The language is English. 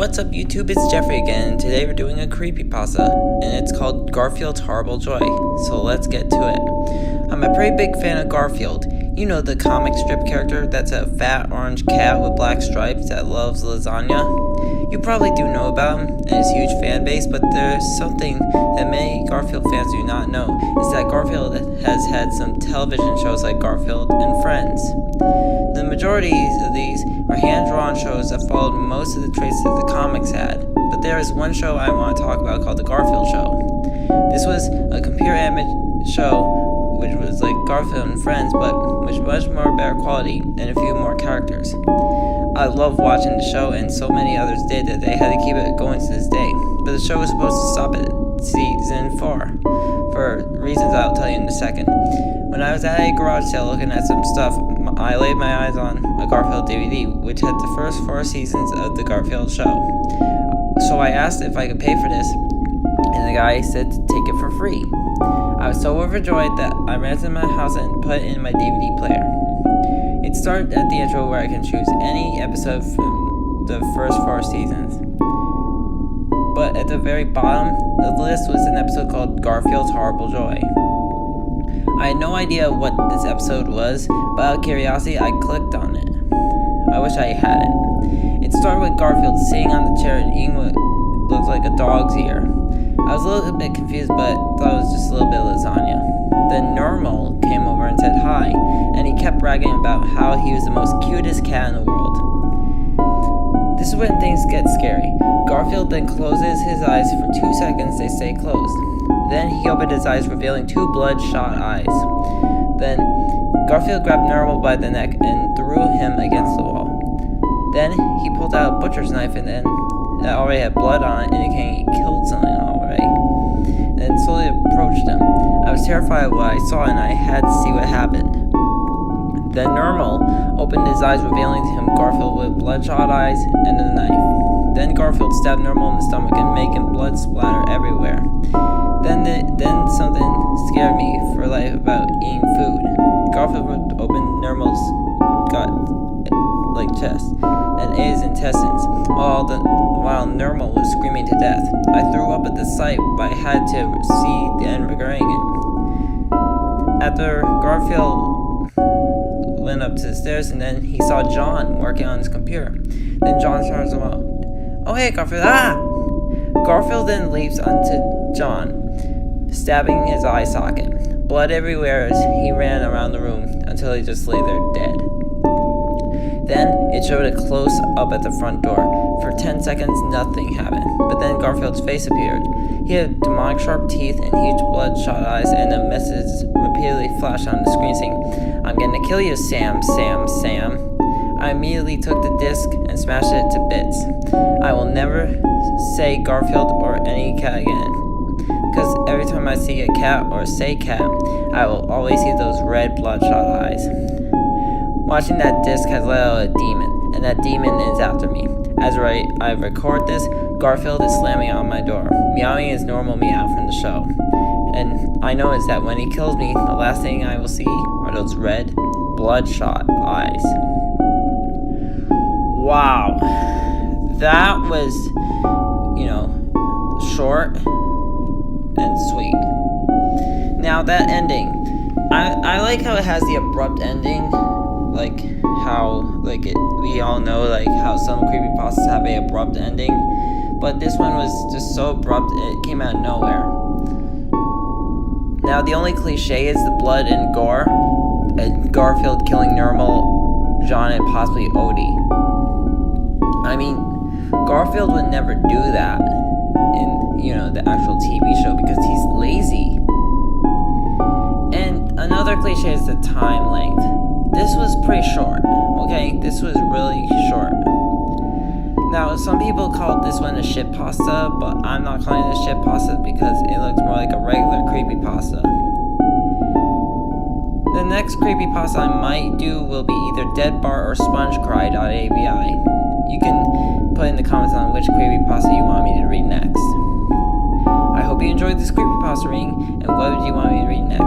What's up YouTube, it's Geoffrey again, and today we're doing a creepypasta, and it's called Garfield's Horrible Joy, so let's get to it. I'm a pretty big fan of Garfield. You know, the comic strip character that's a fat orange cat with black stripes that loves lasagna? You probably do know about him and his huge fan base, but there's something that many Garfield fans do not know, is that Garfield has had some television shows like Garfield and Friends. The majority of these are hand-drawn shows that followed most of the traits that the comics had, but there is one show I want to talk about called The Garfield Show. This was a computer-animated show which was like Garfield and Friends, but with much more better quality and a few more characters. I love watching the show, and so many others did that they had to keep it going to this day. But the show was supposed to stop at season 4, for reasons I'll tell you in a second. When I was at a garage sale looking at some stuff, I laid my eyes on a Garfield DVD, which had the first 4 seasons of the Garfield show. So I asked if I could pay for this, and the guy said to take it for free. I was so overjoyed that I ran to my house and put it in my DVD player. It started at the intro where I can choose any episode from the first 4 seasons. But at the very bottom of the list was an episode called Garfield's Horrible Joy. I had no idea what this episode was, but out of curiosity I clicked on it. I wish I hadn't. It started with Garfield sitting on the chair and eating what looked like a dog's ear. I was a little bit confused, but thought it was just a little bit of lasagna. Then Normal came over and said hi, and he kept bragging about how he was the most cutest cat in the world. This is when things get scary. Garfield then closes his eyes for 2 seconds, they stay closed. Then he opened his eyes, revealing 2 bloodshot eyes. Then Garfield grabbed Normal by the neck and threw him against the wall. Then he pulled out a butcher's knife and then that already had blood on it, indicating he killed something already. And then slowly approached him. I was terrified of what I saw, and I had to see what happened. Then Normal opened his eyes, revealing to him Garfield with bloodshot eyes and a knife. Then Garfield stabbed Normal in the stomach and making blood splatter everywhere. Then something scared me for life about eating food. Garfield would open Normal's gut, like chest, and ate his intestines, while Normal was screaming to death. I threw up at the sight, but I had to see the end regarding it. After Garfield went up to the stairs, and then he saw John working on his computer. Then John starts him out. "Oh hey Garfield, ah!" Garfield then leaps onto John, stabbing his eye socket. Blood everywhere as he ran around the room until he just lay there dead. Then it showed a close-up at the front door. For 10 seconds, nothing happened, but then Garfield's face appeared. He had demonic sharp teeth and huge bloodshot eyes, and a message repeatedly flashed on the screen saying, "I'm gonna kill you, Sam, Sam, Sam." I immediately took the disc and smashed it to bits. I will never say Garfield or any cat again, because every time I see a cat or say cat, I will always see those red bloodshot eyes. Watching that disc has let out a demon, and that demon is after me. As I record this, Garfield is slamming on my door, meowing his normal meow from the show. And I notice that when he kills me, the last thing I will see are those red, bloodshot eyes. Wow. That was, short and sweet. Now that ending, I like how it has the abrupt ending. Like how, we all know, how some creepypastas have a abrupt ending, but this one was just so abrupt, it came out of nowhere. Now, the only cliche is the blood and gore, and Garfield killing Normal, John, and possibly Odie. I mean, Garfield would never do that in, the actual TV show because he's lazy. And another cliche is the time length. This was pretty short, okay? This was really short. Now, some people call this one a shit pasta, but I'm not calling it a shit pasta because it looks more like a regular creepypasta. The next creepypasta I might do will be either Deadbart or SpongeCry.avi. You can put in the comments on which creepypasta you want me to read next. I hope you enjoyed this creepypasta reading, and what would you want me to read next?